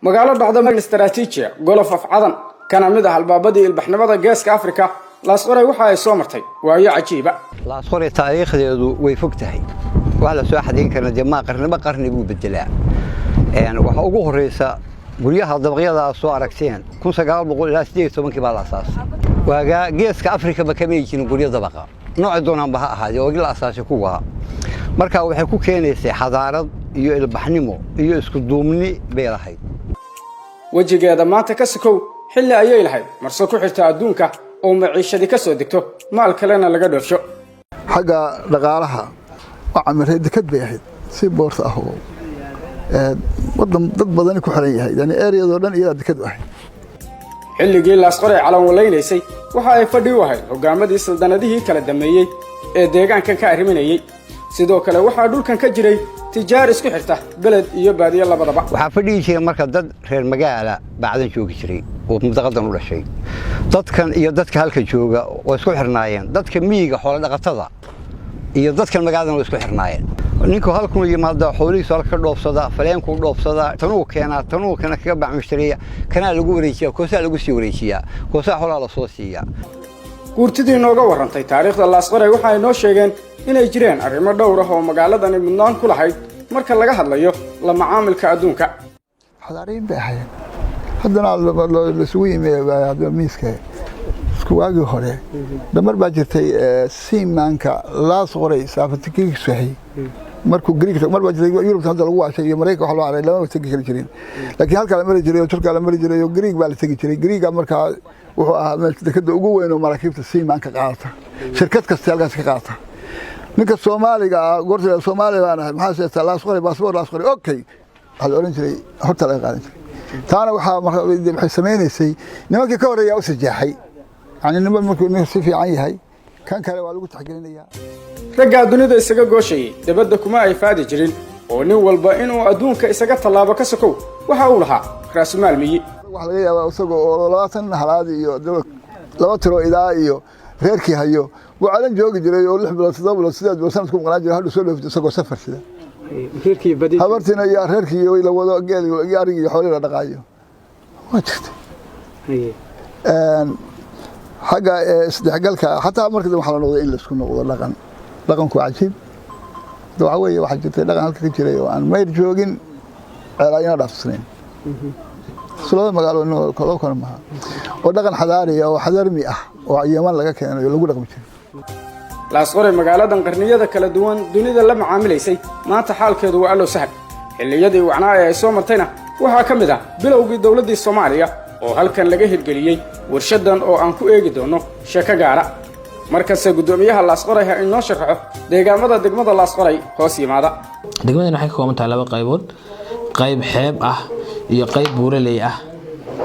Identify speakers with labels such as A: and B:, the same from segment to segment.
A: magaalo dhacdo meel istaraatiiji golof af cadan kana mid ah albaabadii ilbaxnimada geeska Afrika laas qoray waxa ay soo martay waayo cajiiba
B: laas qoray taariikhdeedu way fog tahay waxa la soo xadin karna jamaa qarni buu bedelaa waxa ugu horeysa guryaha dabaqyada soo aragteen 1918 baa la asaasay waaga geeska Afrika ba kamay jirin guryo dabaqa nooc doonaan ba ahaayay oo la asaasay kuwa marka waxay ku keenaysay xadaarad iyo ilbaxnimo iyo isku duumni bay lahayd
A: wajigeeda maanta ka sikow xilli ayay lahayd marso ku xirta adduunka oo maciishadi ka soo degto maal kalena laga dhoofsho
C: xaga dhaqaalaha waxa mareed ka beexid si boorta ah oo wadan dad badan ku xiran yahay yani area-do dhan iyada dekad ah
A: xilligii laas qoray calan waleeynayay waxa ay fadhi u ahayd hogaamadii saldanadihii kala dameeyay ee deegaanka ka ariminayay sidoo kale waxa dhulkan ka jiray tijaar isku xirta balad iyo baadiye labadaba
B: waxa fadhiyi jiray marka dad reer magaala bacdan joogi jiray oo mudaqadan u dhashay dadkan iyo dadka halka jooga oo isku xirnaayeen dadka miyiga xoolo dhaqatada iyo dadka magaaladan isku xirnaayeen ninka halku yimaado xoolihiisa halka dhoofsada faleenku dhoofsada tanuu kana kaga bacmishriya kana lagu wareejiyaa koosa lagu sii wareejiyaa koosa xoolaha la soo siiya
A: guurtidii nooga warantay taariikhda laas qoray waxa ay noo sheegeen inay jireen arrimo dhowr ah oo magaaladani mudnaan ku lahayd marka laga hadlayo la macaamilka adduunka
C: xadaariin bay ahaayeen haddana la isugu yimaado miiska isku waagi hore damar baa jirtay siimaanka laas qoray saafatikii sahay markuu Greek mar baa jiray Yurub hadda lagu waashay iyo Mareykanka waxa loo aaray lama tagi kari jirin laakiin halka la mari jiray oo Turkiga la mari jiray oo Greek baa la tagi jiray Greeka markaa wuxuu ahaa meel dekada ugu weyn oo maraakiibta siimaanka qaata shirkad kasta halkaas ka qaata ninka Soomaaliga goorta Soomaaliga aan maxaa sheegtaa laas qoray baasboor laas qoray okay hal oran jiray horta la qaadan jiray taana waxa sameeynayay nimankii ka horeeyaa u sajaxay yani niman markuu si fiican yahay kan kale waa lagu taxgelinayaa ragga dunida isaga gooshay dabadda kuma ay faadi jirin oo nin walba inuu adduunka isaga talaabo ka sokow waxa uu lahaa raasmaal miyi waxa laga yaabaa isagoo 20 halaad iyo laba tiro ilaa iyo reerkii hayo buu calan joogi jiray oo 6 bilood 7 bilood 8 bilood sanadku maqnaa jiray hadda soo dhoofay isagoo safar sida reerkii badii habartina iyo reerkii la wado geel iyo ariga iyo xoolaha dhaqaayo waa jirtay حاجة استحقالك حتى مركز محل نقطة إلا سكون نقطة لقن كوعجيب دعوية واحد جت لقن هالك كتير وأنا ما يرجوجين على ينادف سنين سلطة ما قالوا إنه كلام كانوا معها ولقن حذاري أو حذر مئة وأيام الله كانوا يلقوا لكم كتير لا صورة مقالة قرنية ذا كلا دوني لما عامل يسي ما تحال كذا وقالوا سهل اللي يدي وعناية يسوع مرتنا وهكذا ده بلو الدولة دي الصومالية oo halkan laga hirgeliyay warshadan oo aan ku eegi doono sheeko gaara markaas gudoomiyaha laas qoray in noo sharaxo deegaamada degmada laas qoray hoos yimaada
D: degmadan waxay ka kooban tahay laba qaybood qayb xeeb ah iyo qayb buuraley ah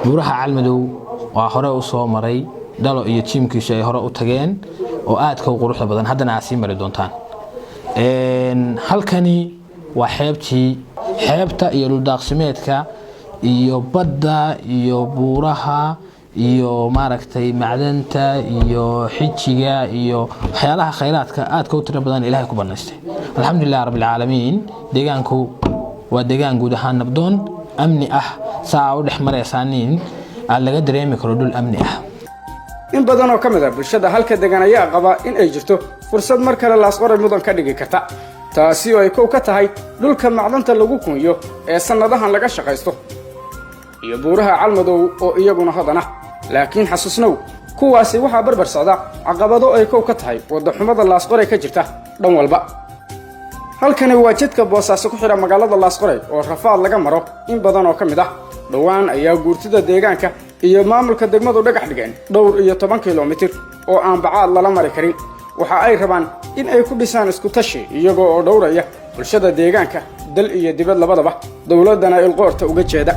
D: buuraha calmadow waa hore u soo maray dalo iyo tiimkiisa ay hore u tageen oo aad ka quruxda badan haddana aad sii mari doontaan halkani waa xeebta iyo dhuldaaqsimeedka iyo badda iyo buuraha iyo maaragtay macdanta iyo xijiga iyo waxyaalaha khayraadka aad ka tira badan Ilaahay ku banaystay alxamdulillah rabbil alamin deegaanku waa deegaan guud ahaan nabdoon amni ah saa u dhexmaraysaaniin aan laga dareemi karo dhul amni ah
A: in badan oo kamid ah bulshada halka deegaan ayaa qaba in ay jirto fursad mar kale laas qoray mudan ka dhigi karta taasi oo ay ka tahay dhulka macdanta lagu kunyo ee sanadahan laga shaqaysto iyo buuraha calmadow oo iyaguna hadana laakiin xasuusnow kuwaasi waxa barbar socda caqabado ay ka tahay wada xumada laas qoray ka jirta dhan walba halkani waa jidka boosaaso ku xira magaalada laas qoray oo rafaad laga maro in badan oo kamid ah dhawaan ayaa guurtida deegaanka iyo maamulka degmadu dhagax dhigeen dhowr iyo 10 kiiloomitir oo aan bacaad la mari karin waxa ay rabaan in ay ku dhisaan isku tashi iyagoo oo dhowraya bulshada deegaanka dal iyo dibad labadaba dawladana ilqoorta uga jeeda